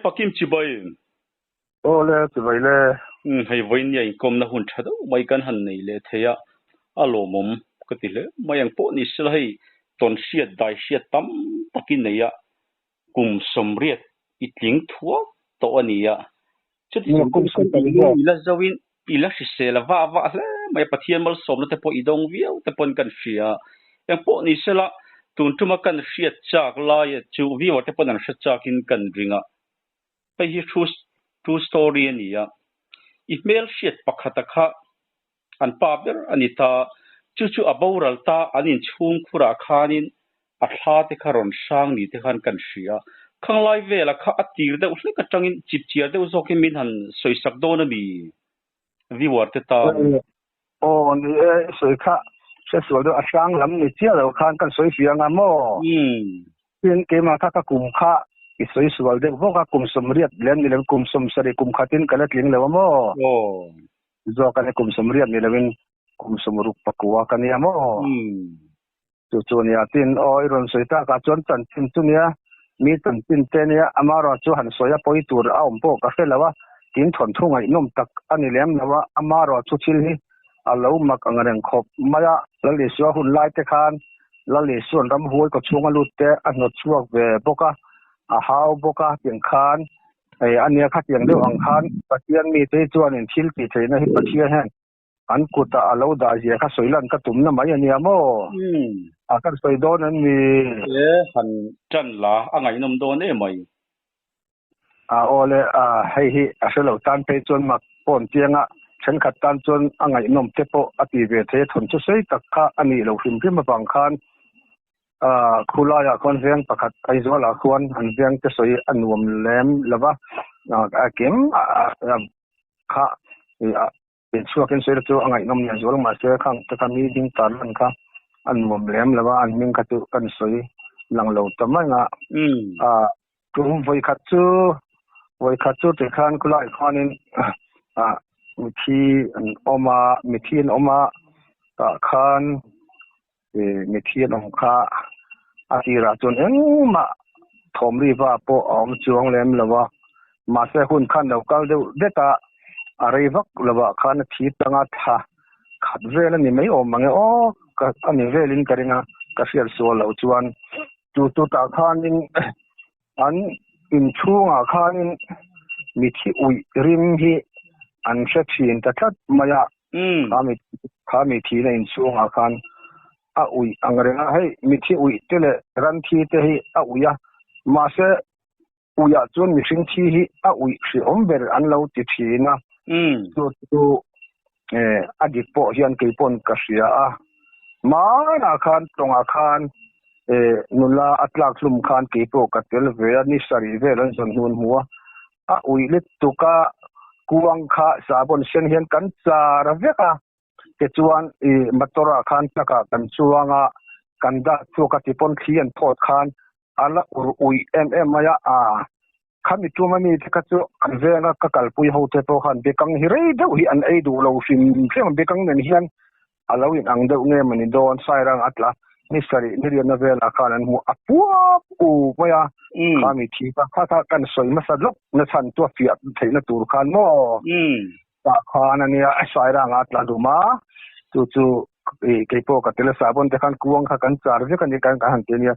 pakim chi bai ô le chi bai le hei voin ya kom na hun thado mai kan han nei le theya alo mom ka ti le mai ang po ni sel hei ton siat dai siat tam takin nei ya kum somriat itling thua to ania chuti kum som ti ila zawin ila si sela va le mai pathian mal som na te po idong viau te pon kan sia yang po ni sela tun tuma kan siat chak la ya chu viwa te pon an sha chakin kan ringa pe hi true story ania email siat pakhata kha an paber anita chu aboral ta anin chung khura khanin a thla te kharon sang ni te khan kan sia khanglai vela kha atir de usle ka tangin chip chia de uzoke min han soisak do na mi viwar te ta ô ni soi kha se so do asang lam ni chia lo khan kan soi sia nga mo tin ke ma kha kum kha i soi sual de bo ka kum somriat len ni len kum som sari kum khatin kalat ling lewa mo zo ka ne kum somriat ni lewin kum somruk pakwa kan ya mo chu ni atin oi ron soi ta ka chon tan tin tu nia mi tan tin te nia amaro chu han soya poi tur a om po ka fe lawa tin thon thung ai nom tak ani lem lawa amaro chu chil hi alo mak angareng khop maya lali suwa hun lai te khan lali suan ram huai ko chunga lut te anot chuak ve boka a hau boka tiang khan ai ania kha tiang de ang khan patian mi te chuan in thil ti theina hi pathia hen an kuta alo da je kha soilan ka tum na mai ania mo a kan soi don an mi han chan la angai nom don e mai a ole a hei hi a selo tan pe chon mak pon tianga chen khat tan chon angai nom te po ati ve the thon chu sei tak kha ani lo him phim bang khan khula ya kon veng pakhat ai zo la khwan an veng te soi anuam lem lava a kem kha in chuak in soi chu angai nom ya zol ma se khang ta kami ding tar an kha anuam lem lava an ming kha tu kan soi lang lo tamanga tum voi khat chu te khan khulai khanin mithian oma ta khan mithian om kha atira chon engma thomri wa po om chuang lem lawa ma se hun khan lo kal de deta arevak lawa khan thi tanga tha khat vel ni mai om mangi o ka ani velin karinga ka sial so lo chuan tu ta khanin an in chunga khanin mithi ui rim hi an shakhin ta that maya khami thi na in chunga khan a ui angrenga hei mithi ui tele ran thi te hi a uya ma se uya chun mi sing thi hi a ui si omber an lo ti thina tu adik po hian ke pon ka sia a ma na khan tonga khan nula atlak lum khan ke po ka tel ve ani sari ve ran son hun huwa a ui le tuka kuang kha sabon sen hian kan chara veka ke chuan motora khan taka kan chuanga kanda chuka ti pon khian thot khan ala ui maya khami tumani thaka chu an venga ka kalpui ho te po khan bekang hi rei do hi an ei du lo sim sem bekang nen hian alawin ang deuh nge mani don sairang atla ni sari ni rian vela khan an mu apua u maya khami thi ka kan soi masadlok na chan tu fiat theina tur khan mo ta khan ania sairang atla duma chu ke po ka tele sabon te khan kuang kha kan char ve kan ni kan han te nia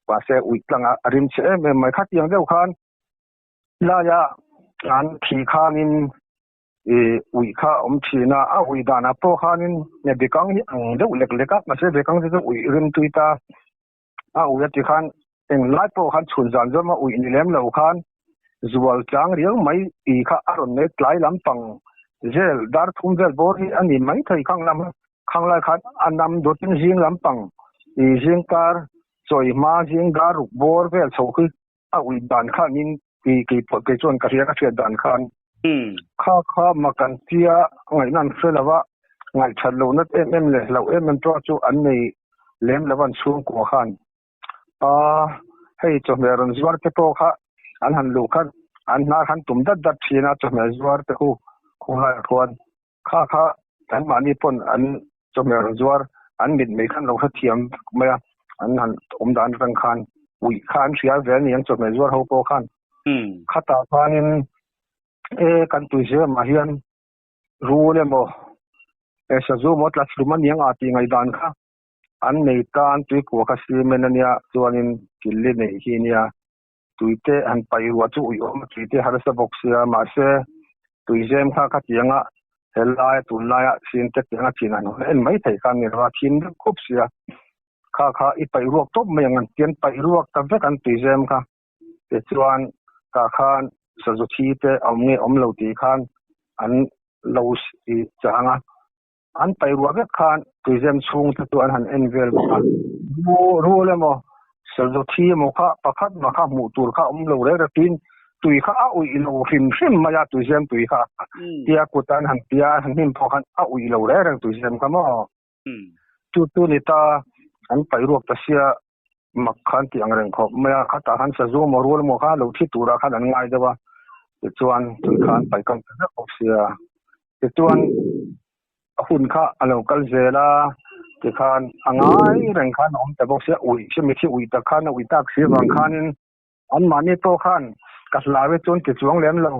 pa se ui tlanga arim che me mai kha tiang deuh khan la ya an thi khanin ui kha thina a ui dana po khanin ne bekang hi ang deuh lek leka ma se bekang se ui rim tuita a ui ti khan eng lai po khan chhun jan joma ui ni lem lo khan zual chang riang mai kha aron ne tlai lam pang zel dar thum vel bor hi ani mai thai khang lai khat anam do tin jing lam pang jing kar choi ma jing gar bor vel chho khi a ui dan khanin ki chon ka ria ka thia dan khan kha makan tia ngai nan felawa ngai thalo na em le lo em to chu an nei lem lawan chung ko khan hei to meron zwar te po kha an han lu khan an na khan tum dat thina to me zwar te khu la khwan kha an mani pon an to meron zwar an mit me khan lo kha thiam maya an han dan rang khan ui khan sia ve ni an to me zwar ho po khan คาตาพานินกันตุเสียมาเฮียนรู้เลยโมสจูมดลัดสุมันยังอาทิไงดานค่ะอันในการตุยกัวคสีเมนเนี่ยตัวนินกิลเลนฮีเนี่ยตุยเตอันไปรัวจุยอมตุยเตฮาร์สบ็อกเซียมาเซตุยเจมค่ะขัดยังอ่ะเฮลไลตุลไลสินเตยังอ่ะจีนันเอ็นไม่ไทยกันเนี่ยว่าทีมครบเสียค่ะอีไปรวกตบไม่ยังเตียนไปรวกตั้งแต่กันตุยเจมค่ะแต่ส่วนข้าสจุทีเตอมเงอมเหลาตีขันอันเหลาสีจางอ่ะอันไปรวกขันตุยเจมช่วงตัวอันเอ็นเวลค่ะรู้เลยมั้งสจุทีโมค่ะประคัดมาค่ะหมู่ตัวค่ะเหลาเรื่องตีนตุยค่ะอุ้ยเหลาฟิมมายาตุยเจมตุยค่ะเตียกุตันหันเตียหันหิมพอขันอุ้ยเหลาเรื่องตุยเจมค่ะมั้งตัวนี้ตาอันไปรวกตัเสียมักขันที่อังเริงเขาไม่ขัดหันสะจูมรัวโมค่ะเราที่ตัวขันอันง่ายเดียวจวนตุยขันไปกันจะออกเสียจวนหุ่นค่ะอันเรากัลเจล่าที่ขันอังง่ายเริงขันอมแต่บอกเสียอุ้ยใช่ไหมที่อุ้ยตะขันอุ้ยตะเสียบางขันอันมันนี่โตขันกัสลาเวจวนที่จวงเลี้ยงเรา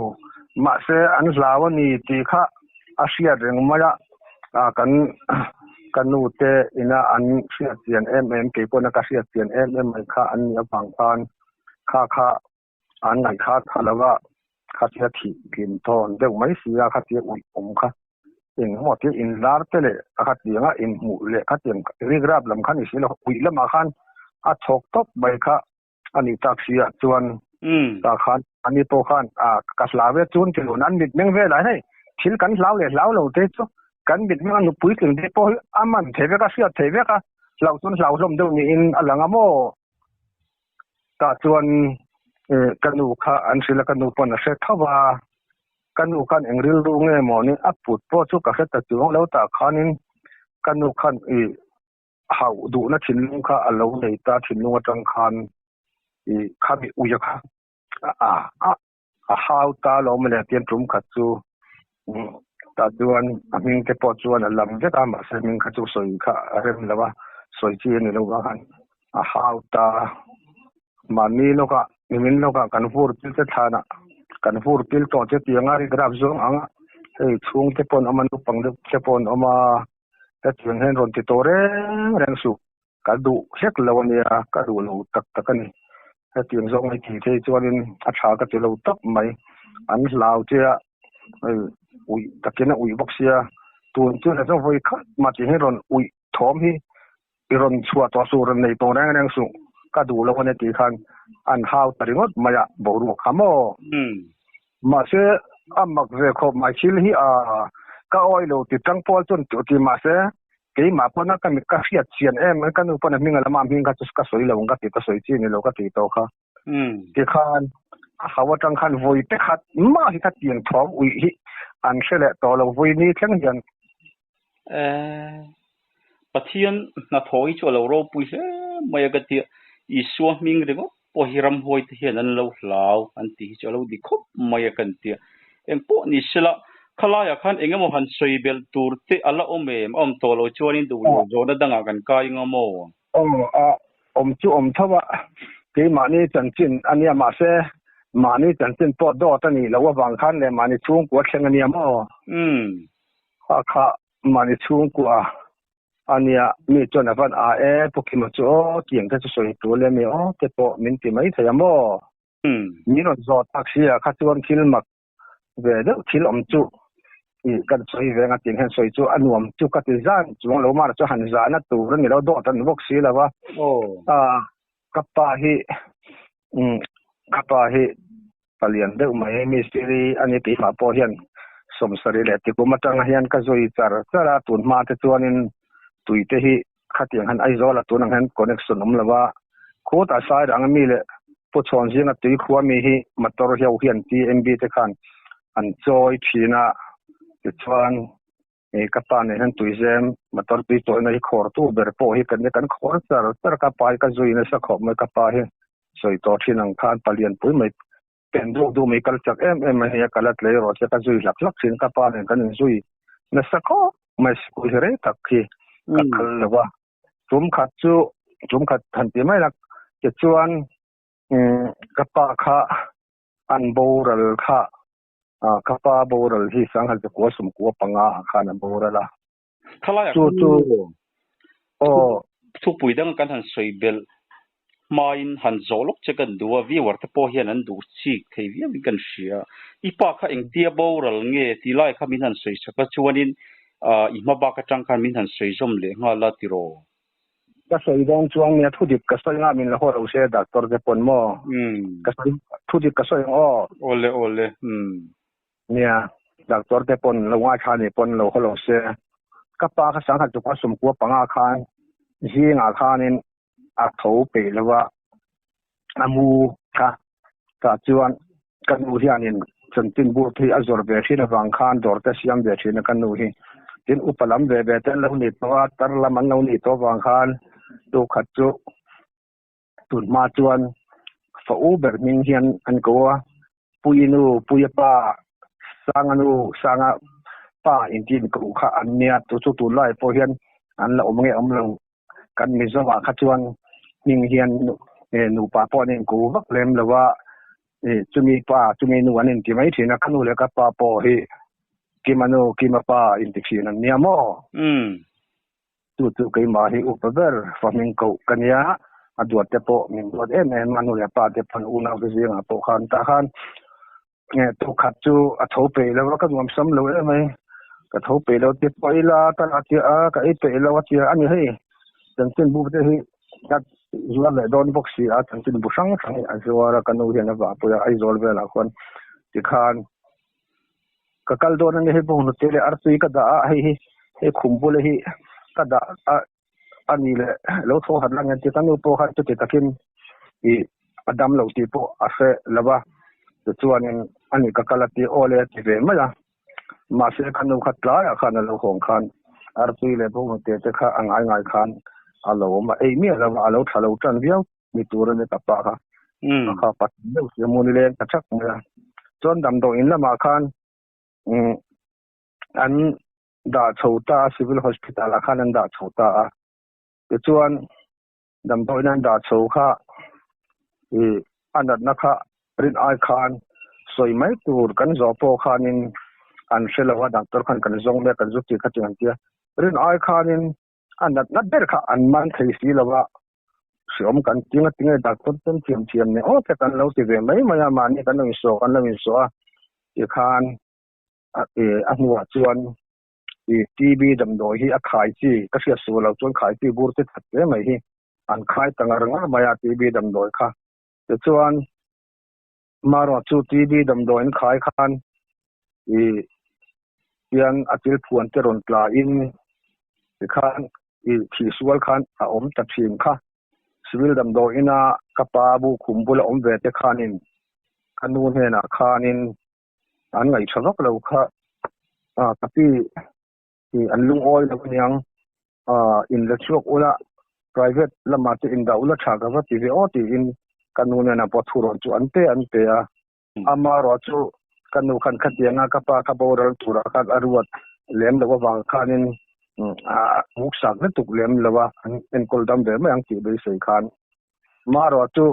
มาเสียอันลาวนี่ที่ค่ะอาเซียเริงมาละกันนูเตอินาอันเสียเตียนเกี่ยวกับนักเสียเตียนไม่ค่ะอันนี้บางพันค่ะอันไหนค่ะทะเลว่าค่ะเสียที่กินทอนเดี๋ยวไม่เสียค่ะเสียอุ่นค่ะเองหมดที่อินลาร์เตเลยค่ะเสียงอินหมู่เลยค่ะเสียงรีกราบลำคันอีสิแล้วอุ่นแล้วมาคันชกตบใบค่ะอันนี้ตักเสียจวนตาคันอันนี้โตคันกัสลาเวจุนที่โนั้นมิดเมงเวลาให้ชิลกันเล่าเลยเล่าเราเตจุกันบิดมันนุปุยถึงเดปอามันเทเวกาเสียเทเวกาเราส่วนเราลมเดี๋ยวนี้อินอัลลังอโมตาจวนกันนูค่ะอันสิลกันนูปนเสทว่ากันนูคันเองริลรุงเงมอนี่อัปุดโปชุกกะเสตจวงแล้วตาคันินกันนูคันหาวดูนะถินลุงค่ะอัลลอฮ์เลยตาถินลุงจังคันข้ามีอุยค่ะหาวตาเราไม่ได้เตรียมถุงขัดจูตาจวนมิงเก็บปอจวนลำเวทอามาเสมิงขัดจูสวยค่ะเริ่มแล้วว่าสวยจีนนี่เราว่ากันหาวตามันนี่เราก็มินเราก็กันฟูร์พิลเตฐานะกันฟูร์พิลตัวเจ็ดยังไงกราบจงอ่ะช่วงเก็บปอนอามันตุปังเก็บปอนอามาแต่ถึงเห็นรอนติโตเร่งสุกระดูเช็คแล้ววันนี้กระดูเราตักกันนี่แต่ถึงจงไอ้ที่ที่จวนอัชากระดูเราตักไม่อันลาวเจ้าอุ้ยตะเกียนอุ้ยบ็อกเซียตัวจุดนั้นต้องไปคัดมาที่ให้รอนอุ้ยถอมที่รอนชัวตัวสูรในตัวแรงสูงก็ดูแล้ววันนี้ที่คันอันหาวตริงดมายาบรูขโมมาเสอามักเรียกมาชิลฮีก็อ้อยโลติดตั้งพอจนจุดที่มาเสกี่มาพอนักการมีกาเฟียเชียนมันก็นึกว่ามีเงินละมามีเงินก็จะสวยแล้วก็ติดก็สวยจริงแล้วก็ติดโตค่ะที่คันเขาว่าจังคันวุ้ยแต่ขัดมาที่ขัดเตียงท้องอุ้ยอันเสร็จตัวเราวุ้ยนี่ทั้งยันปะเทียนน่าถอยชัวเราเราปุยเซ่ไม่อยากจะอีสัวมิงเรื่องพอฮิรัมหอยที่เห็นนั่นเราเหลาอันที่ชัวเราดีคบไม่อยากกันเตียเอ็งพวกนี้สิละขลายขันเอ็งก็มันสวยเบลตูร์ที่allaอมเอ็มตัวเราชัวนี่ดูเราโจนดังกันกายงโมจูทว่าที่มานี่จันจินอันนี้มาเสมานี่จันจินปอดดอตนี่แล้วว่าบางคันเลยมานี่ช่วงกว่าเชิงอันนี้มั้งค่ะมานี่ช่วงกว่าอันนี้มีจนแบบว่าพวกที่มาจ่อเกี่ยงก็จะสวยตัวเลยไม่แต่พอมินที่ไม่ใช่มั้งมีรถจอดแท็กซี่ข้าชวนคิลมักเวเดอร์คิลจูกันสวยเวงติงเห็นสวยจูอันวมจูกัติจานจวงเรามาจะหันจานตัวนี่เราโดดตันบกสีแล้วว่ากับปาฮีปลียนเดิมไม่มีสิริอันนี้ปีมาพอเห็นสมสรีเลติกุมาจังเห็นก็สวยจาระตุนมาแต่ตัวนี้ตุยเตหิขัดยังหันไอโซละตัวนั้นเห็นคอนเนคชั่นแล้วว่าโคตรอาศัยดังมีเลยผู้ชนจีนตุยขวามีหิมาตัวเหี่ยวเห็นที่เอ็มบีเตคันอันจอยชีน่าจุดชวนกับปานเห็นตุยเซมมาตัวปีตัวนั้นขอร์ตูเบอร์โพหิกันเนี่ยกันขอร์จาระกับปายก็สวยนะสักขอบไม่กับปายสวยตัวที่นั่งทานปลียนปุ้ยไม่เป็นดูไม่กัลจากเนี่ยกัลเลยรอจะกันสวยหลักสินกับปานเนี่ยกันสวยนะสักขอบไม่สกุลเรตักที่ก็คือว่าจุ่มขัดทันทีไม่ละจะชวนกับปาค่ะ อันโบรัลค่ะกป้าโบรัลที่สังหันจะกัวสมกัวปังอาคานันโบรัลถ้าเราอยากจู่โอ้ทุกปุ๋ยดังกันหันสวยเบลมาอินหันโจลกจะกันดูว่าวิวัฒน์พอเห็นนั้นดูชีกเทียวิกันเสียอีปากข้าเองเตียโบรัลเงี้ยที่ไล่ข้ามินหันสวยสักชวนินอีมาบากจังข้ามินหันสวยจมเลยงาลาติโรก็สวยดองจวงเนี่ยทุดิบก็สวยงามินละหัวเราเสียดักตอร์เดปนโมก็สวยทุดิบก็สวยโอเลเนี่ยดักตอร์เดปนละว่าชาเนี่ยปนเราหัวเราเสียก็ป้าข้าสังหัดจะกัวสมกัวปังอาคารยี่งอาคารนี่อาทูเปหรือว่าอามูค่ะก็จวนกันอูที่อันนี้จนถึงบุตรที่อัจฉริยะที่ในวังคานดอร์เตเซียมเดชินกันอูที่ถึงอุปลัมเบเบเตลนี่ตัวตร์ละมันอูนี่ตัววังคานตัวขัดจุตุนมาจวนฟูเบอร์มิงเฮียนอันกัวปุยนูปุยป้าสังนูสังป้าอินทินกูข้าอันเนี้ยตัวตุนไล่พอเฮียนอันละอมเงอมลงกันมีสว่าขัดจวนมิงเฮียนนูป้าปอนี่กูวักเล่มหรือว่าจุมีป้าจุมีนูอันนี้ที่ไม่ถึงนักนูเลยกับป้าปอฮีกิมานูกิมาป้าอินทิฟินันเนี่ยโมตุกิมาฮีอุปเบอร์ฟามิงกูกันยาอดวดเตปมิงดวดมานูเลยป้าเตปันอุณาวิเซียงปอขันตาขันตุขัดจูอัฐเปแล้วก็งอมซ้ำเลยไหมกระทบเปแล้วเตปอีลาตลาดเจ้าก็ไอเปแล้วว่าเจ้าอันนี้ให้จนถึงบุบเตให้จัดส่วนเลยโดนพวกเสียจนถึงบุษงสังอันส่วนละกันนู่นนะว่าพยายไอโซลเวลาคนที่ขานก็คัลโดนนี่ให้พวกนู้นเตะอาร์ซีก็ด่าให้คุมบุเลยให้ก็ด่าอันนี้เลยแล้วโทรหาลังเงินที่กันนู่นพวกเขาจะติดตะกินอีอดัมเราที่พวกอาเซ่ละว่าส่วนอันนี้ก็คัลที่โอเลที่เวม่ละมาเสียกันนู่นขัดลายอาคารเราของขันอาร์ซีเลยพวกนู้นเตะข้าอังไงขันอาโลมาเอ้ยมีอะไรมาอาโลทะเลาะกันเดียวมีตัวเรื่องกับปากข้าปัดเดียวเสียมูลนิธิกระชักมือจนดำดงอินละมาคันอันดาชูตาซิวิลฮอสพิทอลอาคารนั้นดาชูตาจวนดำดงอินนั้นดาชูข้าอันนั้นนะคะรินไอคานสวยไหมตัวกันจอปอคานินอันเชลว่าดักตอร์คันกันจงเล็กกันจุดที่ขัดจังเดียรินไอคานินอันนั้นนัดเด็กค่ะอันมันที่สิละว่าสมกันจริงดักตอร์ต้นเทียมเนี่ยโอ้แต่กันเราสิเวไม่มามานี่กันเราอินโซอีกคานอันว่าจวนทีบีดำโดยที่ขายที่ก็เสียสูเราจวนขายที่บูรติถัดเลยไหมที่อันขายต่างๆมายาทีบีดำโดยค่ะแต่จวนมารอจูทีบีดำโดยขายคานยังอาทิตย์พวนเจริญปลาอินอีกคานที่สวลคานอมตัดสินค่ะสวิลดำโดยน่ะกับปาบูคุมบุลอมเวทคานินคันนูนเฮน่ะคานินอันไงชอบเราค่ะกับที่อันลุงอ้อยแล้วก็ยังอินเล็กชวกอุละ private ละมาที่อินดาอุละชากับว่าที่วิโอที่อินกันนูนน่ะพอทุรนจูอันเตะอามารอจูกันนูขันขัดยังกับปากับโบราณทุระขัดอรวดเลี้ยมแล้วก็วางคานินมุกสักนั่นตุกเลี้ยมแล้วว่าอันกอลดัมเดไม่ยังที่ไปใส่คานมารอจู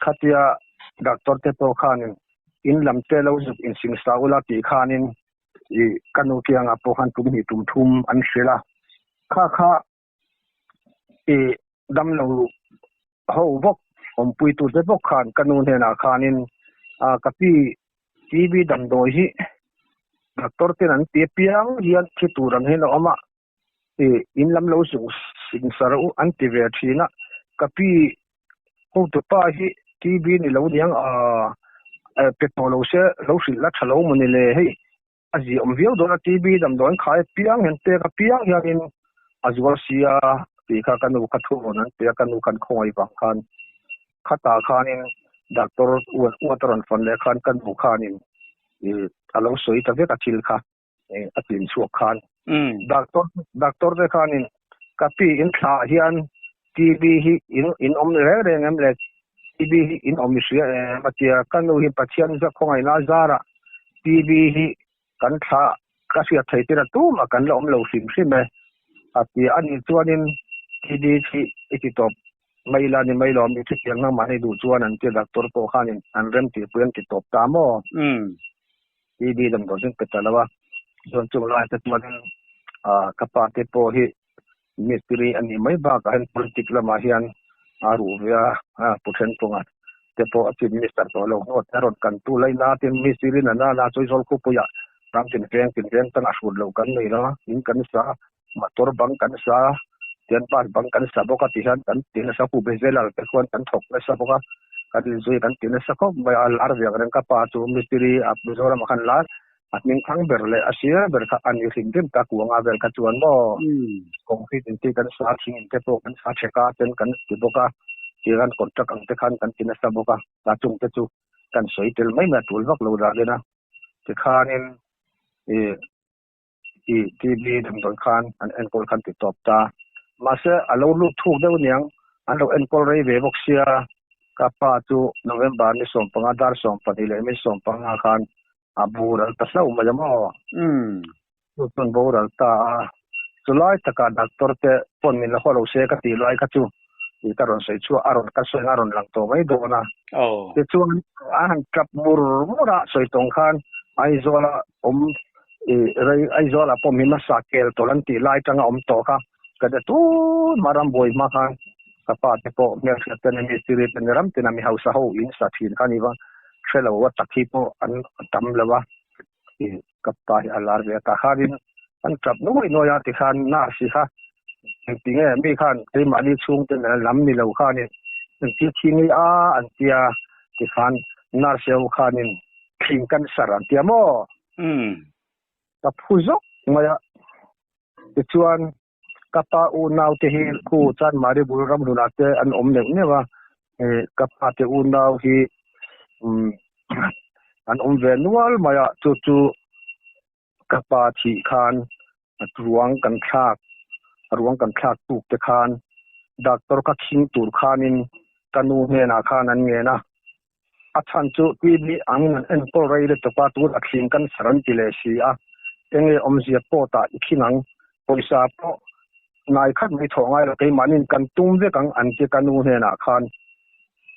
ขัดยาดักตอร์เตโตคานินอินลำเตลอุจุอินสิงสาวลาตีคานินกันนูที่ยังอพอหันตุมหิตุมทุมอันเสละข้าดำเราเขาบอกผมปุยตุเตปกคานกันนูเฮนาคานินกับพี่ทีบีดำโดยที่ดักตอร์เตนันเตียเปียงเรียนที่ตัวรันเฮนาออกมาอินลำเราสุสิงสารอุอันติเวทีนะกับพี่ผู้ตัวป้าที่ทีบีนี่เราเนี่ยเป็ดเราเสียเราสิลัดทะเลมันนี่เลยให้อาจีอมวิวโดนทีบีดำโดนขายเปียงเห็นเตะกับเปียงอย่างนี้อาจีว่าเสียปีข้ากันนูขัดทุนนั้นเปียกันนูขันคอยบางคันขัดตาคันนี้ดักตอร์อวดรันฟันเลยคันกันนูคันนี้เราสวยแต่เวกัดชิลค่ะอาจีนสวกคันดักตอร์เดคันนี้กับพี่อินทราเฮียนทีบีอินอมเร่งเลยทีบีอินอมิเสียมาเจอกันนูหินปัจจัยนี้จะคงไอ้นาจาระทีบีกันท่าก็เสียไทยที่ระตุ้มกันเราสิมใช่ไหมอาทิอันนี้ตัวนี้ทีบีที่อีกตัว ไม่ละนี่ไม่รอมีที่เพียงนั่งมาให้ดูชวนอันที่ดักตัวโตข้านี่อันเริ่มตีเพื่อนติดตบตามที่ดีดำตัวซึ่งเป็นแต่ละว่าส่วนจุฬาจะมาถึงกับปาเตโปที่มิสตรีอันนี้ไม่บ้ากัน politik ละมาเฮียนรู้ว่าผู้เช่นตรงนั้นแต่พออาชีพมิสเตอร์ตัวเราโน้ตแต่รถกันตู้ไล่นาที่มิสตรีนั่นน่าช่วยสอนคู่ปุยะตามสิ่งเรียงตั้งอาชุดเรากันเลยนะยิ่งกันซะมาตัวบังกันซะเตียนป้าบังกันซะบอกที่ฉันกันที่นั่นสักผู้เบสเซลล์เป็นคนกันถกเลยซะบอกกันที่ช่วยกันที่นั่นสักก็ไม่อาลาร์เวียกันกับป้าจูมิสตรีอับดุลซอร์มาขันลาat ning ang berle asia berka anyusin din ka kuang avel ka chuan mo concrete inti kan sa thing te po kan sa cheka ten kan tiboka tiran contract ang te khan kan tinasa boka ta chung te chu kan soitel mai ma tul vak lo da le na te khanin tv dam don khan an enkol khan ti top ta ma se alo lu thuk deu niang an lo enkol rei ve bok sia ka pa chu november ni som panga dar som pani le mi som panga khan abural tasau majamo tun boral ta julai taka doctor te pon min la holo se ka ti lai ka chu ti karon sei chu aron ka soi aron lang to mai do na te chu an kap mura soi tong khan ai zola rai ai zola pom min na sakel to lan ti lai tanga to ka ka da tu maram boy ma khan ka pa te po me sa te ni siri te ram te na mi hausa ho in sa thin khan iwa Hello, what a people and Tamlava Kappa Alarvia Taharin and Trap no Noyatihan Narsiha and Tinga Mikan, Timani Chung and Lamni Lokani and Titini and Tia Tihan Narsia Kanin Kinkan Sarantiamo. The Puzo Maya the Chuan Kappa Unau Tehil Kutan Maribur Ramdunate and Omne never Kappa Unau he an venwal maya tu kapa thi khan ruang kan khak tuk te khan doctor ka thing tur khanin kanu he na khan an nge na achan chu ti bi ang an pol rai le to pa tu a thing kan saran ti le si a enge omzia po ta ikhinang poisa po nai khat mai thongai la kai manin kan tum ve kang an ti kanu he na khan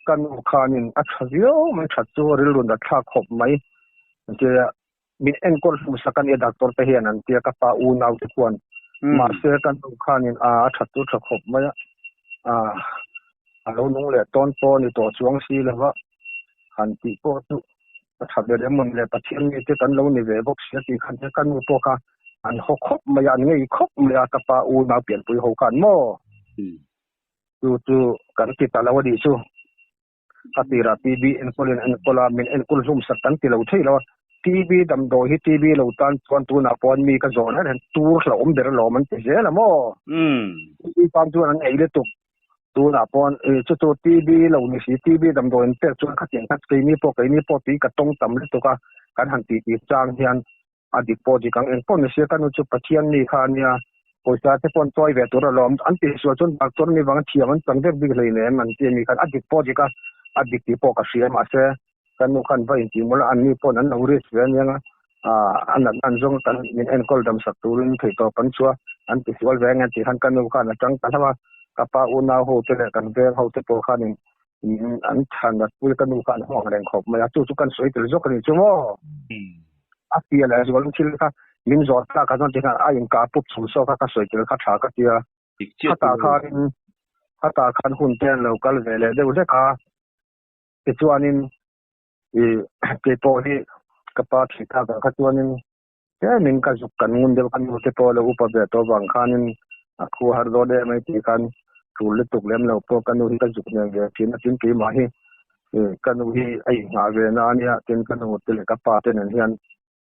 kanu khanin a thazio man thatchu rilun da thak khop mai je min enkol musakan ya doctor te hian an tia ka pa u nau te kwan ma se kan khanin a thatchu thak khop mai alo nung le ton po ni to chuang si lewa han ti po tu thabe le mun le pathian ni te kan lo ni ve box ya ti khan te kan u po ka an ho khop mai an ngei khop mai ka pa u na pian pui ho kan mo tu kan ti ta lo di chu atira tv enkola min enkol zoom satan ti lo thei lo tv dam do hi tv lo tan chuan tu na pon mi ka zon han tur hlo om ber lo man te je la mo tv pam tu an ei le tu na pon chu tv lo ni si tv dam do en pe chuan kha tiang khat kai ni po ti ka tong tam le to ka kan han ti chang hian adik po ji kang en pon se kan chu pathian ni khan nia poisa te pon toy ve tur lom an ti so chun doctor ni wang thiam an chang dek dik le ne man ti mi khan adik po ji ka adik ti po ka siam ase kan nu khan vai ti mol an ni pon an lo ris ve nia an zong kan min en kol dam sak turin thei to pan chua an ti wal ve nga ti khan kan nu khan atang ta ma kapa u na ho te le kan ve ho te po khan an than da pul kan nu khan ho reng khop ma chu kan soi tel zo kan chu mo atia la zo lu thil ka min zo ta ka don ti khan a in ka pup chu so ka soi tel ka tha ka tia ta khan hun ten local ve le de u de ka ti chuanin ke po ni kapa thi ta ka chuanin te min ka zuk kan ngun de kan te po lo upa be to wang khanin khu har do de mai ti kan thul le tuk lem lo po kan nu ka zuk ne ge tin ki ma hi kan nu hi ai nga ve na nia tin kan nu te le ka pa te nen hian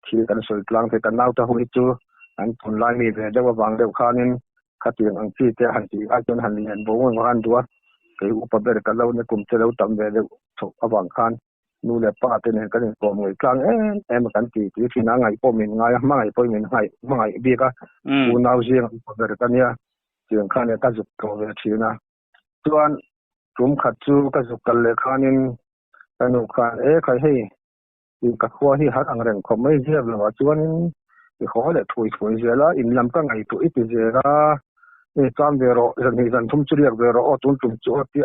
thi kan soi tlang te kan nau ta hu chu an thun lai mi ve de wa wang de khanin khatiang ang chi te han ti a chon han len bo ngwan han duwa ke upa ber ka lo ne kum te lo tam ve de thok awang khan nu le pa te ne kan ko ngoi tlang em kan ti na ngai po min ngai ma ngai po min ngai bi ka u nau jiang upa ber ka nia chiang khan ne ta zuk ko ve thina chuan kum khat chu ka zuk kal le khanin kanu khan khai hei ka khwa hi har ang reng khom mai je lo chuanin i kho le thui je la in lam ka ngai tu i ti je ra จามเวโรจะมีกันทุ่มจุเรียกเวโรตุนตุ่มจุที่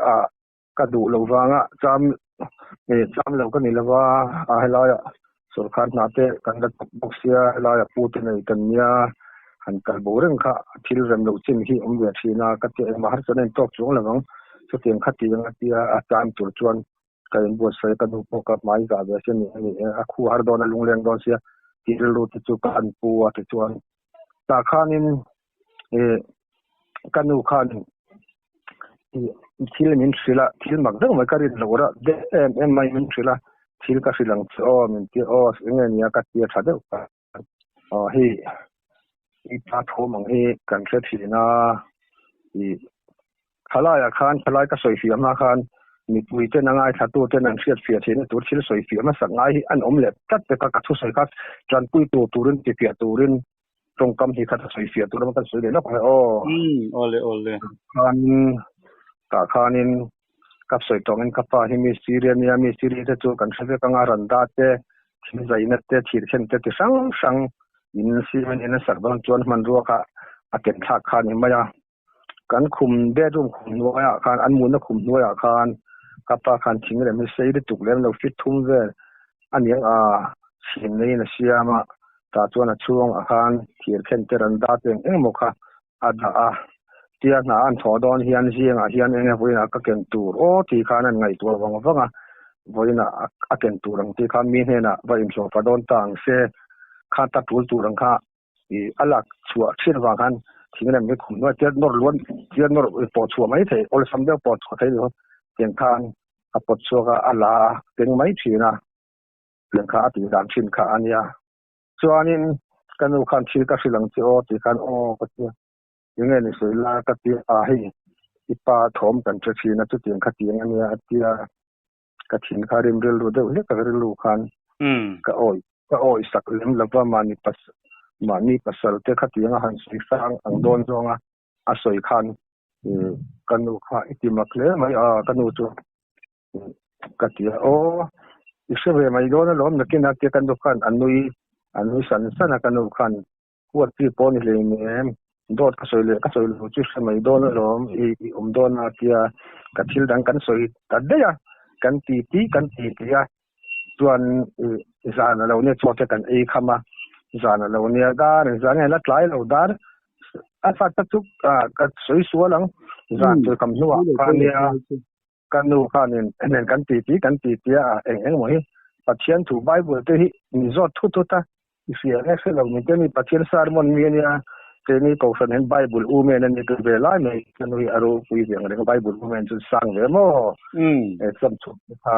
กระดูกเราวางจามจามเราก็นี่แล้วว่าให้เราสุรคานนาเตกันดับบุกเสียเราพูดในกันเนี่ยหันกันบูเรื่องค่ะที่เริ่มเราจิ้มที่เวียทีนาก็จะมาหาเสนอตกจงแล้วมั้งสุดที่ขัดที่ยังที่อาจารย์จุดจวนกันบวชใส่กันดูพวกกับไม้กับเช่นนี้คู่หาดอนลุงเลี้ยงดอนเสียที่เราที่จุกันปูที่จวนตาข้านินกันดูข้านินที่มินสิละที่มักดังไม่การินเราละเดไม่มินสิละที่ก็สิลังมินที่เงี้ยเนี่ยก็ที่ชาเดวเฮ้อีพาโทมังเฮกันเสียทีนะอีขลายขานขลายก็สวยฟิล์มนะขานมีปุยเจนังไอทัดตัวเจนังเสียฟิล์มทีนี่ตัวที่สวยฟิล์มมาสังไงอันอมเล็บกัดไปกัดทุสวยกัดจนปุยตัวรินที่เปียตัวรินตรงกำที่กัดสวยฟิล์มตัวนั้นมันสวยเลยแล้วไปโอเลขานขานินกับสวยตรงนั้นกับที่มีซีเรียเนี่ยมีซีเรียจะจูกันเสียกังอารันดาเตที่ใจนัดเตที่เช่นเตที่สังอินซีมันอินสักบางจวนมันรัวค่ะอาเก็บทักขานเห็นไหมกันคุมเบรุ่มคุมนัวขานอันมูลคุมนัวขานกับปาขานทิ้งเลยไม่ใช่ได้ถูกเล่นเราฟิตทุ่มเวอันนี้สิ่งนี้นะเสียมาตาจวนช่วงขานที่เช่นเจริญดาเองมุขะที่อันถอดอนเฮียนเสียงเฮียนเองวันนี้ก็เก่งตัวที่ขานั้นไงตัววังวันนี้เก่งตัวที่ขามีเนี่ยนะวันนี้ชอบฟาดอนต่างเสข้าตัดตัวรังข้าอัลลักชัวเชื่อว่ากันที่นั่นไม่คุ้มว่าเจ้านอร์ล้วนเจ้านอร์ปอดชัวไม่ใช่อลสัมเดียวปอดชัวใช่หรือเพียงข้างปอดชัวก็อัลลาเป็นไม่ทีนะเพียงข้าตีดามชินข้าอันนี้ส่วนนี้กันอุคันชีก็สิลังที่ที่กันก็ที่ยังไงนี่สุดละก็ที่ให้อีป้าถมกันจะชีนะจุดที่ขัดยังไงเนี่ยที่ก็ทิ้งข้าริมเรือรู้เดี๋ยวเรียกก็เรือรู้กันก็สักเล่มแล้วว่ามานี่ปัสสาวะเทขัดยังหันสีฟ้าอังโดนจงสวยคันกันดูข้าอิติมักเลยไม่กันดูจูกัดที่อีกสิ่งไม่โดนแล้วนักนักที่กันดูคันอันนู้สันกันดูคันหัวที่ปนเลยเนี่ยโดนก็สวยเลยจุดไม่โดนแล้วโดนที่กัดที่ดังกันสวยตัดได้ยังกันตีส่วนจานเราเนี่ยชอบกันคำว่าจานเราเนี่ยดาร์จานเนี่ยละลายเราดาร์ฟัดทุกก็สวยๆหลังจานตัวคำนัวกันเนี่ยกันดูกันเนี่ยกันตีเองมั้ยปัจเจียนถูกไบเบิลที่มีจอดทุกเสียเนี่ยเราไม่ได้มีปัจเจียนสารมันมีเนี่ยเจนี่ก็ฟังเห็นไบเบิลอูเมนนี่ก็เวลาเนี่ยกันดูอารมณ์คุยอย่างเรื่องไบเบิลอูเมนจะสั่งเลยมั้งสมทุก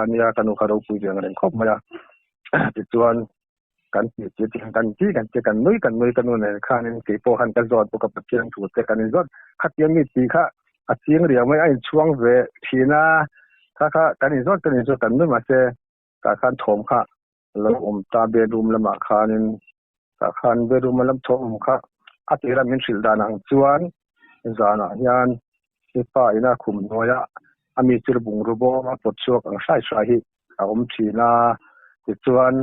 เนี่ยกันดูอารมณ์คุยอย่างเรื่องครบมั้ยติดจวนกันกันนุ้ยเนี่ยข้านี่เกี่ยวกับการจอดพวกปัจเจียนถูกแต่กันจอดขัดยังมีตีค่ะอาเจียงเรียกไม่ไอ้ช่วงเวทีน่ะถ้ากันจอดกันนุ้ยมาเจอการถมค่ะแล้วตาเบรุมละมาข้านี่การเบรุมละถมค่ะอาทิตย์ละมินสิลดานังจวนจานะยันที่ป้ายน่ะคุมน้อยอามีจิรบุงรูโบมาปดชวกใส่ทีน่ะจวน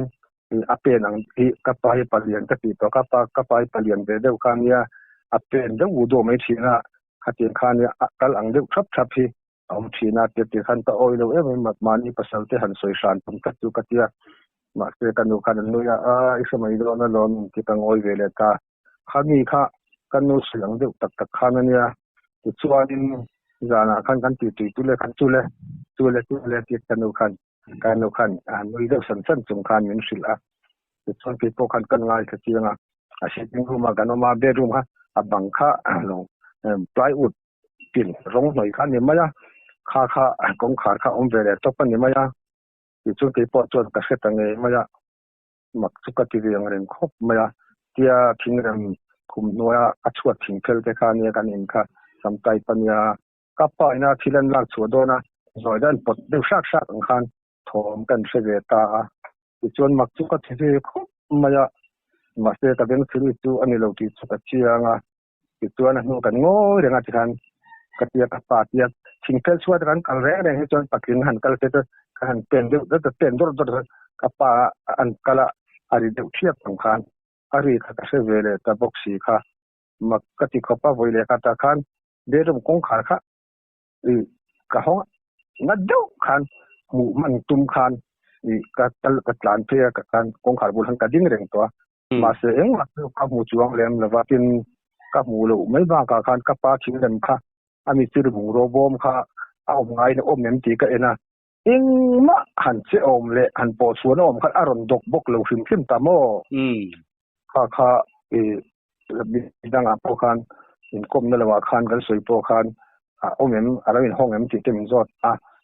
อาเป็นอังที่กับไปปเลียนก็ติดต่อกับไปปเลียนเดี๋ยวข้างเนี่ยอาเป็นเดี๋ยวอุดมไม่ทีน่ะขัดยังข้างเนี่ยกัลอังเดี๋ยวชับที่ทีน่ะเดี๋ยวขันต่อโอ้ยเรามานี่ภาษาที่หันสวยสานผมกัดเนี่ยมาเจอกันดูกันนู้ยอีกสมัยโดนล้อมที่ตั้งโอ้ยเวลาข้ามีข้ากันนู้เสียงเดี๋ยวตักข้างเนี่ยส่วนจานะขันตีตุเล่ขันตุเล่ที่กันดูกันนู้ยเดี๋ยวสั้นๆสงครามมินสิละส่วนที่พวกกันง่ายก็จริงอาชีพนี้รู้มากันว่ามาเบรุมฮะบังค่าลงปลายอุดกินร้องหน่อยกันเนี่ยมั้ยค่ากงขาค่าเวลาตบกันเนี่ยมั้ยส่วนที่พอจนกระเซ็ตยังไงมั้ยมักสุขที่ยังเรื่องครบมั้ยที่ทิ้งเรื่องคุมนัวชวดทิ้งเพลเตค่าเนี่ยกันเองค่ะสำใจปัญญากับป้ายนะที่เล่นลักสวดโดนะจอยดันปดเดือดชักคันถมกันเสวตาจนมักสุขที่ครบมั้ยมาเสกเป็นสิ่งที่อันนี้เราที่สุขที่ยังจวนนู้กันโง่เรื่องที่กันกัที่กับป้าที่ทิ้งเพลสวดกันกันแรงให้จนปักกินหันกันเสร็จกันเป็นเดือดเป็นดกับป้าอันกละอาริเดวเทียบสำคัญอาริค่ะเสวเลตาบอกสีค่ะมักกติขป้าไว้เลยค่ะตาคัน de rom kong khar kha ka hong na do khan mu man tum khan ka tal ka tlan phe ka kan kong khar bul han ka ding reng to ma se eng ma ka mu chuang lem la wa tin ka mu lo mai ba ka khan ka pa thing lem kha ami chir mu ro bom kha au ngai na om nem ti ka ena eng ma han che om le han po chuan om kha aron dok bok lo him him ta mo kha bi dang a po khan in kom na lawa khan kan soi po khan om em ara in hong em ti tem zot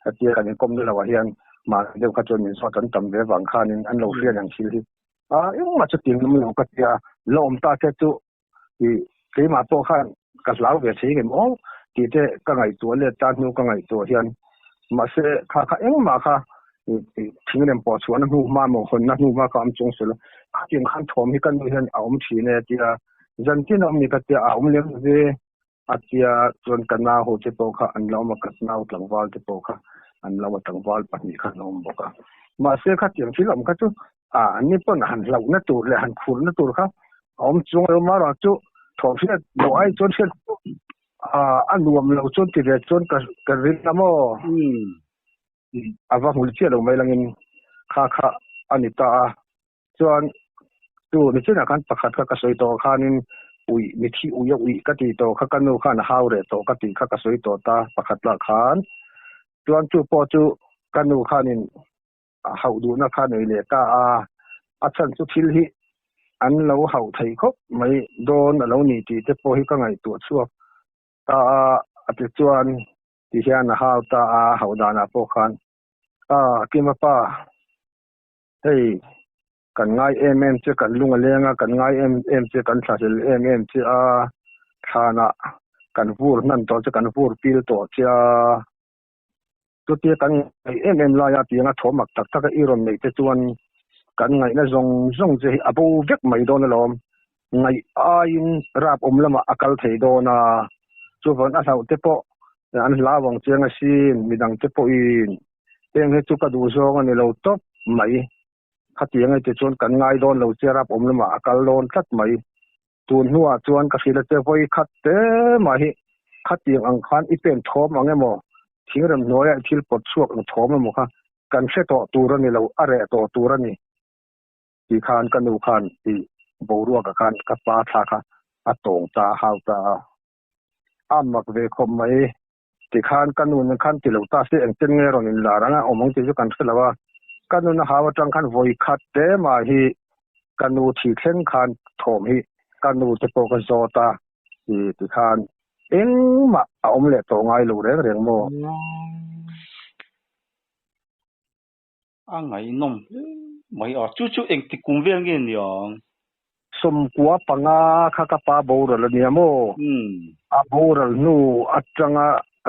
atia kan in kom na lawa hian ma deu kha chon in so tan tam ve wang khan in an lo hrian ang thil hi eng ma chating nam lo ka tia lom ta te chu ke ma po khan ka lau ve thei ke mo ti te ka ngai tu le ta nu ka ngai tu hian ma se kha eng ma kha thing nem po chuan nu ma mo hon na nu ma ka am chung sel ting khan thom hi kan nu hian aum thi ne tia zan tin am ni ka tia aum lem ve atia chon kana ho che po kha an lo ma ka nau tlangwal te po kha an lo tlangwal pa ni kha nom bo ka ma se kha tiang thil am ka chu ni pon han lo na tur le han khur na tur kha aum chung lo ma ra chu thom hi lo ai chon chen an nuam lo chon ti ve chon ka rin na mo ava hul che lo mai langin kha anita chuan tu ni chena kan pakhat ka soi to khanin ui mi thi uya ui ka ti to kha kanu khan hau re to ka ti kha ka soi to ta pakhat la khan chuan chu po chu kanu khanin hau du na khan nei le ta a chan chu thil hi an lo hau thei khop mai don lo ni ti te po hi ka ngai tu chuak ta ati chuan ti hian hau ta hau da na po khan kima pa hei kan ngai em che kan lunga lenga kan ngai em che kan thasel em che thana kan vur nan to che kan vur pil to cha tu te kan em la ya ti nga thomak tak tak iron nei te chuan kan ngai na zong je abo vek mai don lom ngai in rap lama akal thei do na chu von a hlau te po an lawang chenga sin midang te po in teng he chu ka du zong ani lo top mai khatiang ai te chon kan ngai don lo cherap lama akal lon tlat mai tun huwa chuan ka fila te voi khat te ma hi khatiang ang khan ipen thom angemo thingram noya thil pot chuak ang thom mo kha kan se to turani lo are to turani ti khan kanu khan ti boruwa ka khan ka pa tha kha atong ta hau ta amak ve khom mai ti khan kanu na khan ti lo ta se ang ten nge ron in la ranga omong ti ju kan khelawa kanu na hawa tang khan voi khat te ma hi kanu thi thleng khan thom hi kanu te po ka zota ti khan eng ma om le to ngai lo reng mo ngai nom mai chu eng ti kum vel nge ni som kwa panga kha ka pa boral ni mo a boral nu atanga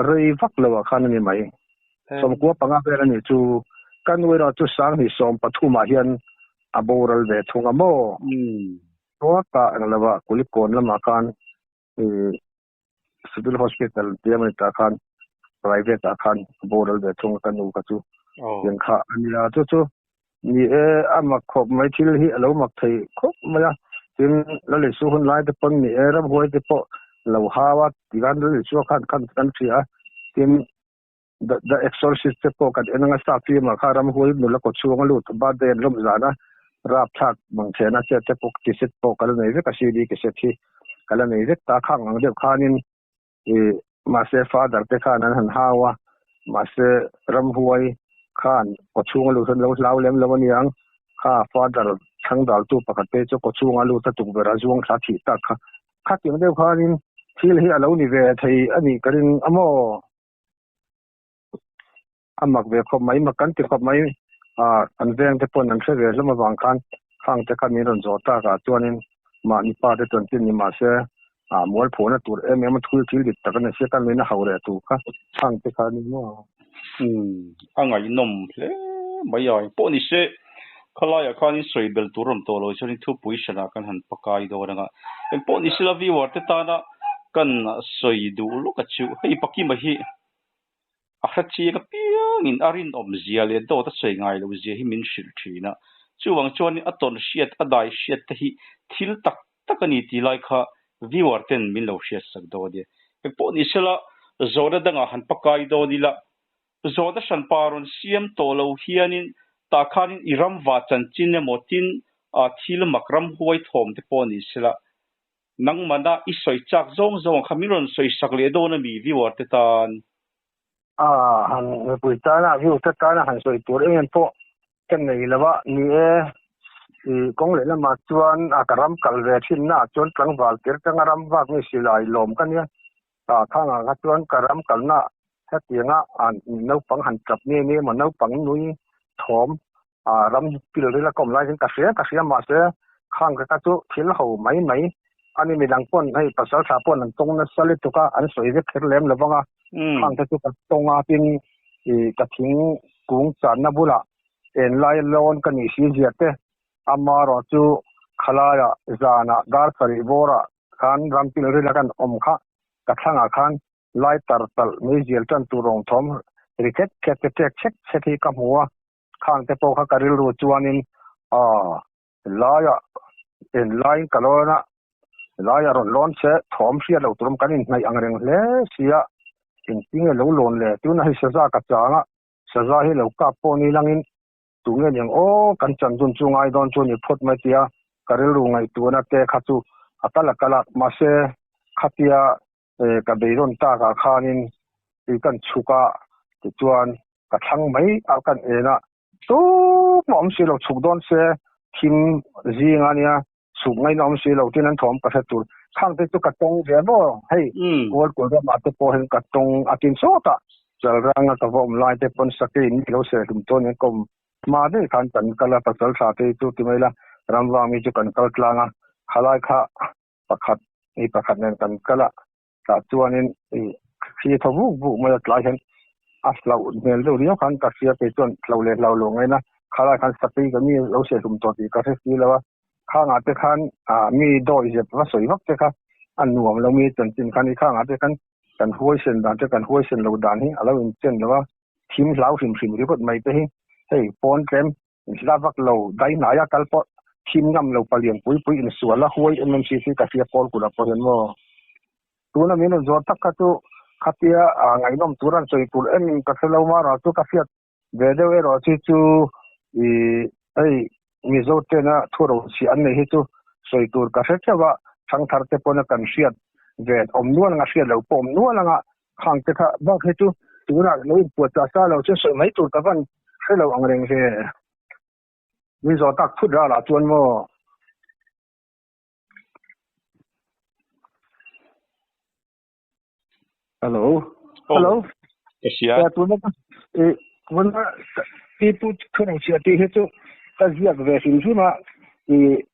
rei vak lawa khan ni mai som kwa panga vel ni chu kan wera chu sang ni som pathuma hian a boral ve thunga mo to ka anglawa kulik kon lama kan civil hospital tiam ta khan private ta khan boral ve thunga kanu ka chu yang kha ania chu ni ama khop mai thil hi alo mak thei khop maya tin la le su hun lai te pon ni ram hoi te po lo hawa tigan le su kan thia tin the exorcist te po kan enanga sa pi ma kharam hoi nu la ko chuang lu ba den lom zana rap thak mang chena che te po ti set po kala nei ve ka si di ke se thi kala nei ve ta khang ang de khanin ma se father te khan han hawa ma se ram hoi khan ko chunga lu san lo lau lem lawani ang kha father thang dal tu pakhat pe cho ko chunga lu ta tung bera zuang tha thi ta kha ting de khanin thil hi alo ni ve thei ani karin amo amak ve khom mai makan ti khom mai an veng te pon an se ve lama wang khan khang te khan ni ron zo ta ka chuanin ma ni pa te ton tin ni ma se mol phona tur em thul thil dit tak na se kan na haure tu kha khang te khan ni mo ngai nom hle mai ai po ni se khalaya khan in soi bel turam to lo choni thu pui sana kan han pakai do nga en po ni sila vi war te ta na kan soi du lu ka chu hei paki ma hi a khachi ka piang in arin om zia le do ta soi ngai lo zia hi min shil thina chu wang choni aton shiat adai shiat te hi thil tak takani ti lai kha vi war ten min lo shiat sak do de pe po ni sela zoda danga han pakai do ni la zoda san paron siam to lo hianin ta khanin iram wa chan chin motin a thil makram huai thom te po ni sela nang mana isoi chak zong zong khamiron soi sakle do na mi vi war te tan han pui ta na view ta ta na han soi tur en po kan nei lawa ni kong le ma chuan a karam kal ve thin na chuan tlang wal tir tang ram wak ni silai lom kan ya ta thanga ga chuan karam kal na ha tianga an no pang han trap ni ma no pang nui thom ram pil re la kom lai ka sia ma se khang ka chu thil ho mai ani mi lang pon hai pasal tha pon an tong na salit to ka an soi ve kher lem lawanga khang ta chu ka tonga tin ka thing kung chan na bula en lai lon ka ni si jiate amaro chu khalaya zana dar sari bora khan rampil ri lakan omkha ka thanga khan lai tar tal me jel tan tu rong thom riket check sethi ka huwa khang te po kha karil ru chuanin laya en line kalona laya ron lon che thom sia lo turum kanin nai angreng le sia ting lo lon le tu na hi saza ka changa saza hi lo ka po ni langin tunge yang kan chan dun chungai don chu ni phot ma tia karil ru ngai tu na te kha chu atala kala ma se khatia ka beiron ta ka khanin ti kan chuka ti chuan ka thang mai a kan ena tu mom si lo chuk don se thim zinga nia suk ngai nom si lo tin an thom ka thatu khang te chu ka tong ve bo hei kol da ma te po hen ka tong akin so ta chal ranga ka vom lai te pon sakin lo se dum ton kom ma de kan tan kala pasal sa te chu ti mai la ramwa mi chu kan kal tlanga khalai kha pakhat nen kan kala ta chuanin khi thobu bu ma tlai hen aslau mel do rio kan ka sia pe chon tlo le lo lo ngai na khala kan sapi ga mi lo se dum to ti ka se si lawa khanga te khan mi do je pa soi hok te kha an nuam lo mi chan chin khan i khanga te kan huai sen dan te kan huai sen lo dan hi alo in chen lawa thim lau hrim ri kot mai te hi hei pon tlem la vak lo dai na ya kal po thim ngam lo paliang pui in suala huai mmcc ka sia pol ku la po hen mo tuna min zo tak ka tu khatia ngai nom turan soi tur en ka selo ma ra tu ka fiat ve de we ro chu ai mi zo te na thuro si an nei hi chu soi tur ka se chawa thang thar te pona kan siat ve om nual nga siat lo pom nual nga khang te kha ba he chu tura lo pu cha sa lo che soi mai tur ka van se lo ang reng he mi zo tak phut ra la chuan mo hello asia tu na wala people khano sia te he chu ka ziak ve sim sima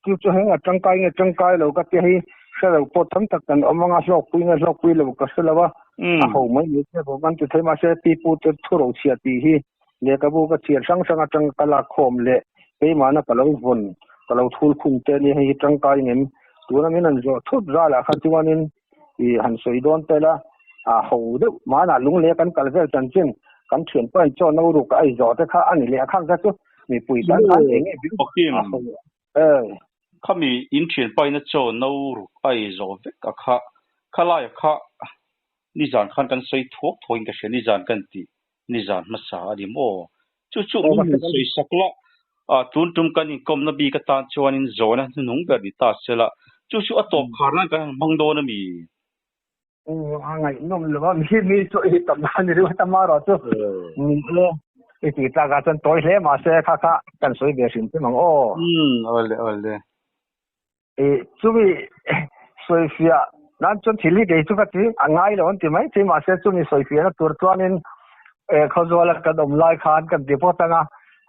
chu chu hanga tangkai lo ka te hi se lo po tham tak kan omanga hlok pui lo ka se lawa a ho mai ni te bo kan te thema se people te thuro sia ti hi le ka bu ka chiar sang atang kala khom le pe mana ka lo von ka lo thul khum te ni hi tangkai nen tura min an zo thut ra la kha chuanin han soi don te la ho de mana lung le kan kal vel chan chin kan thuen pai cho no ru ka ai zo te kha ani le khang ka chu mi pui kan an eng e bi khami in thien pai na cho no ru ai zo ve ka khala ya kha ni zan khan kan sei thok thoin ka she ni zan kan ti ni zan ma sa di mo chu mi sei sakla tun tum kan in kom na bi ka ta chuan in zo na nung ga di ta sela chu atop kharna kan mangdo na mi ngai nom lo mi cho i tam na ni ru ta ma ro chu ni le i ti ta ga chan toi le ma se kha kan soi be sim te mang ole chu mi soi fia nan chon thili de chu ka ti angai lo ti mai ti ma se chu mi soi fia na tur chuanin khozola ka dom lai khan kan depo tanga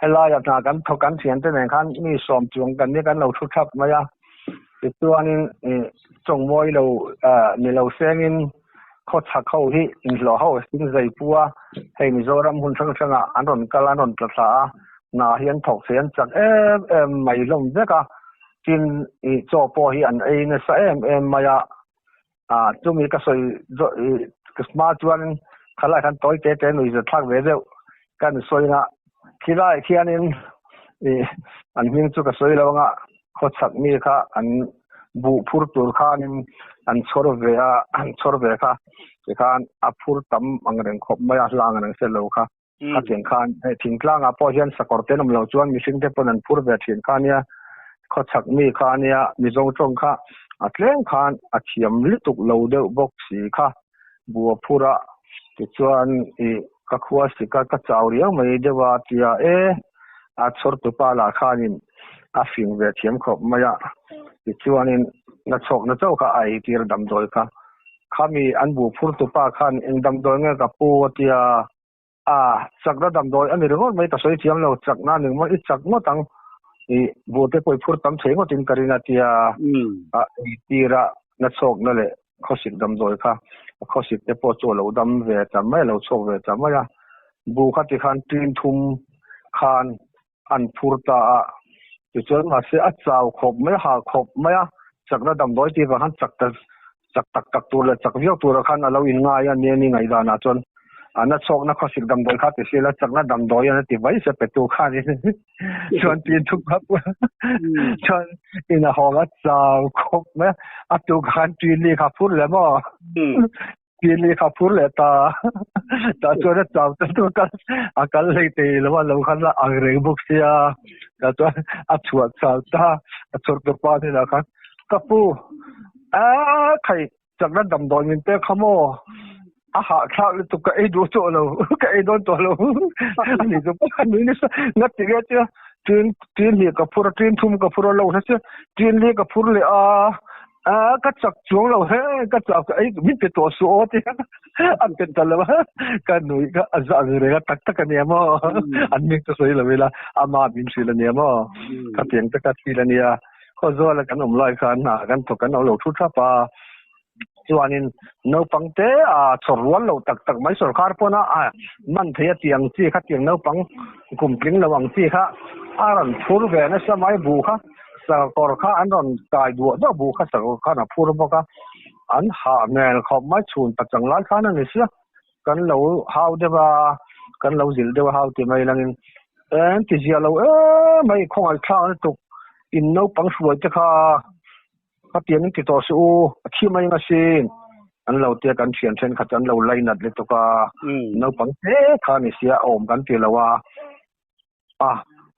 hela ya na kan thokan thian te nen khan mi som chung kan ni kan lo thu thap ma ya ti chuanin chong moi lo ni lo sengin kho thak ho hi in lo ho sing zai puwa hei mizoram hun thanga anon kala non tla na hian thok sen chak mai lom veka tin cho po hi an ei na sa maya chumi ka soi smart chuan khala kan toi te nui za thak ve deu kan soi na khilai khianin an hing chu ka soi lo nga kho chak mi kha an บุพูดตัวข้านี่อันชอร์เวียอันชอร์เวียค่ะที่ข้าอัพูดตั้มอังเริงขบไม่อาลางอังเสลวค่ะข้าเสียงข้าทิ้งกลางพอเห็นสกอร์เตนมเราจวนมีสิ่งที่ปนันพูดแบบเสียงข้าเนี่ยเขาชักมีข้าเนี่ยมีจงจงค่ะอัดเลี้ยงข้าอัดเฉียมลิตุกเราเดือบกสีค่ะบัวพูระที่จวนก็ขวาสิก็เจ้าเรียงไม่ได้ว่าที่อัดชอร์ตุปาลาข้านี่ฟิงแบบเฉียมขบไม่อะที่จวนนี่นักชกนักเจ้าก็ไอที่ระดับโดยค่ะข้ามีอันบุพูดตุปาข้าเองดำโดยเงี้ยกับปูที่จากระดับโดยอันนี้เรื่องไม่ตัดสายเทียมเราจากนั้นหนึ่งมันอีกจากนั้นตั้งบัวที่ไปพูดตั้งเสียงก็ถึงการินาที่ที่ระนักชกนั่นแหละเขาสิดำโดยค่ะเขาสิที่พอโจเราดำเวทไม่เราชกเวทไม่อะบัวข้าที่ขันตีนทุ่มขันอันพูดตาที่จนมาเสียอัดเจ้าขบไม่หาขบไม่อะจากระดับโดยที่ว่าขันจากตักตัวเลยจากเบี้ยวตัวละขันเราอินง่ายอันนี้นี่ไงดานะจนอันนั้นชกนักเขาสิดำโดยข้าที่เสียแล้วจากนั้นดำโดยอันนั้นที่ไว้เสียเป็นตัวข้านี่ชวนตีนทุกครับชวนอินหอกัดเจ้าขบไหมอัดตัวขันตีนลีขับพูดเลยมั้งตีนลีขับพูดเลยตาชวนเจ้าตัวกันอาการเลยตีแล้วว่าเราขันละอังเริงบุกเสียแต่ตัวอัดชวนเจ้าตาอัดชวนตัวป้านี่นะครับก็ปูใครจากนั้นดำโดยมันเตะขโมยหาข้าวเลยตุกก็ดูตัวเราก็โดนตัวเราอันนี้ก็อันนี้นี่นัดที่เจ้าทีนเรียกกับพูดทีนทุ่มกับพูดเราใช่ไหมทีนเรียกกับพูดเลยก็จักจวงเราก็จักมิเป็นตัวสู้ที่อันเป็นตลอดก็หนุ่ยก็อันจะอะไรก็ตักกันเนี่ยมั้งอันนี้ก็สวยเลยเวลาอามาบินสิละเนี่ยมั้งก็เพียงแต่ก็สิละเนี่ยก็จะอะไรกันลอยกันกันถกกันเอาเราทุกท่าป่าจวนนี้นปังเตะชรวนเราตักไม่สรคาร์ปนะมันเทียเตียงที่ข้าเตียงนปังกลุ่มกลิ่งระวังที่ข้ารันพูดเวนัสมัยบุค่ะสกอร์ข้าอันรันกายดัวด้บุค่ะสกอร์ข้านะพูดบอกว่าอันหาเงินเขาไม่ชวนตัดจังหวัดข้านั่นนี่สิกันเราหาวเดี๋ยวกันเราจิลเดี๋ยวหาวที่ไม่ลังที่เสียเราไม่คงเอาข้าวนั่นตุกอินนปังสวยจะข้าเตียงนี่ติดต่อสู้ที่ไม่ยังสิอันเราเตียกันเชียนเช่นขัดอันเราไล่นัดเลยตัวก็นปังข้านี่เสียอมกันที่เราว่า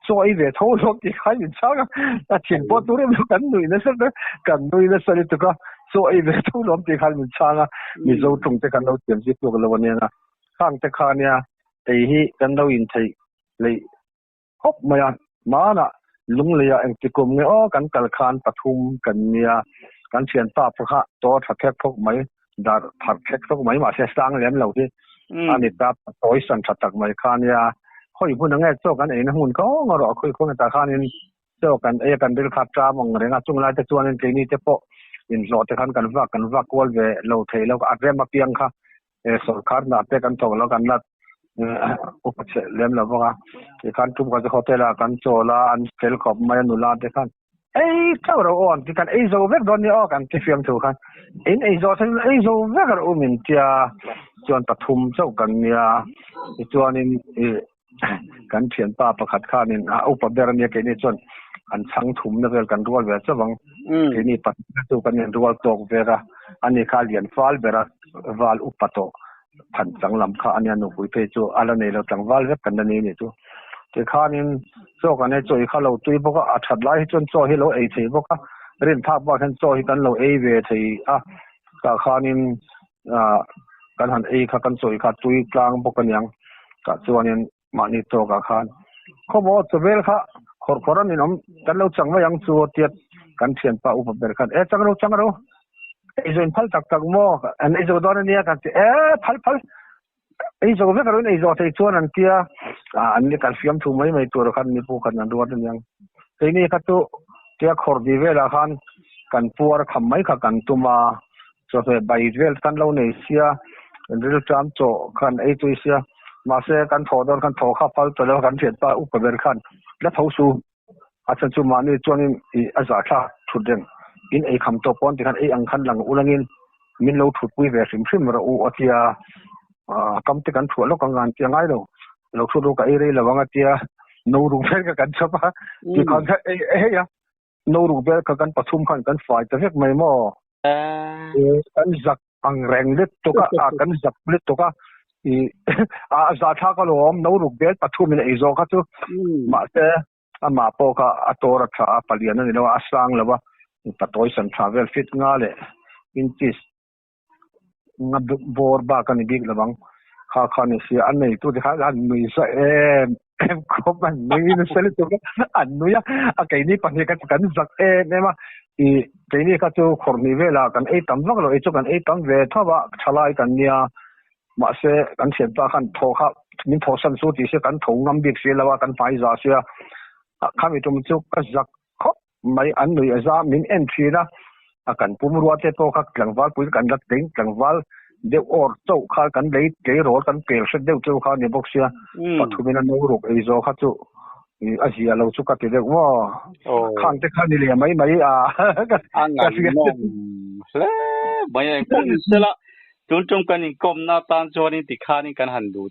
所以咧，討論啲開完場全部都咧緊女咧，實咧緊女咧，所以這個所以咧討論啲開完場你就從這間到點子做嘅咯呢？看這看呢，第一間到現地你好咪啊，馬啦，龍嚟啊，啲咁嘅緊隔看ปฐุม緊呢，緊前ป้าพวกฮะตัวถักแคกพวกไหมดาถักแคกพวกไหมมาเสียสร้างเลี้ยงเราที่อันนี้ตาตัวสันถักไหมคันเนี่ยเขาอยู่พูดง่ายๆโจกันเองนะหุ่นเขาเราคุยกันแต่ข้านี่โจกันกันเรื่องขับจ้ามองเรื่องจุงไล่แต่ตัวนี้ทีนี้จะพออินโหลดกันกันว่าควอลเวเราเทเราอัดเรื่องมาเพียงค่ะสงครามนัดแต่กันโจแล้วกันนัดอุปเสธเลี้ยงเราบอกว่าที่การทุ่มกันจะเขาเตละกันโจละอันเทลขอบไม่นุลาแต่กันเจ้าเราอ่อนที่กันโจเวกโดนเนี่ยกันที่เฟียมถูกกันโจทั้งโจเวกเราเหมือนจะจวนปฐุมเจ้ากันเนี่ยจวนนี้กันเขียนป้าประคัดข้านี่อุปเดรเนี่ยแกนี่จนอันช่างถุมนั่นเป็นกันรัวเวสบังแกนี่ปัจจุบันเนี่ยรัวตกเวระอันนี้ข้าเรียนฟาลเวระวาลอุปโตพันจังลำข้าอันนี้หนูคุยเพจูอะไรเนี่ยเราจังวาลเวกันนั่นนี่จูที่ข้านี่โจกันเนี่ยจ่อยข้าเราตุยบอกว่าอัดไล่จนจ่อยให้เราเสียบอกว่าเรียนภาพว่าท่านจ่อยกันเราเวทีก็ข้านี่กันหันข้ากันจ่อยข้าตุยกลางบอกกันยังก็ส่วนนี้มานี่ตัวกับข้าเขาบอกจะเวลค่ะขอรันนี่น้องกันเราจังว่ายังชัวเทียดกันเชียนป้าอุปเบลกันจังเราส่วนพัลตักโม่อันส่วนตอนนี้กันพัลส่วนเวลกันส่วนที่ชวนนั่นเทียอันนี้กันฟิล์มทุ่มไม่ตัวกันนี่พูกันนั่นดูว่าเป็นยังทีนี้ก็ตัวเทียขอดีเวลากันปัวคำไม่กันตัวมาจะไปใบเวลกันเราเนี่ยเสียเรื่องจำโจกันตัวเสียมาเสียกันถอดกันถอดข้าวพัลตัวแล้วกันเทียนป้าอุปเบลกันและเท่าสูอาจารย์จุมานี่จวนนี่อาจารย์ข้าทุดเด่นอินคำตัวปอนที่กันอังคันหลังอุลังอินมินเราทุดปุยเวสิมฟิมเราอัที่คำที่กันถั่วแล้วกันงานที่ง่ายเราทุดเรากับเรื่องระวังที่นูรุงเฟนกันใช่ปะที่กัน no ru be ka kan pathum khan kan fai ta hek mai mo kan zak ang reng lit to ka kan zak lit to ka i za tha ka lom no ru be pathum in eizo ka chu ma te ama po ka atora tha palian ni lo asang lawa patoi san travel fit nga le intis nga bor ba kan big lawang kha kha ni si an nei tu kha an nui sa em ko man nui ni sel tu an nui a kai ni pan ka kan zak ne ma i kai ni ka chu khor ni vela kan ei tam vak lo ei chu kan ei tam ve thawa thalai kan nia ma se kan chen ta khan tho kha min tho san su ti se kan tho ngam bik se lawa kan fai za sia khami tum chu ka zak kho mai an nui za min entry na akan pumruwa te to kha tlangwal pui kan dak ting tlangwal de or to kha kan lei ke ro kan pel se de to kha ne boxia pathumina no ro ei zo kha chu asia lo chu ka te de wa khang te kha ni le mai a angan no le mai ko ni sela tun tum kan in kom na tan cho ni ti kha ni kan han du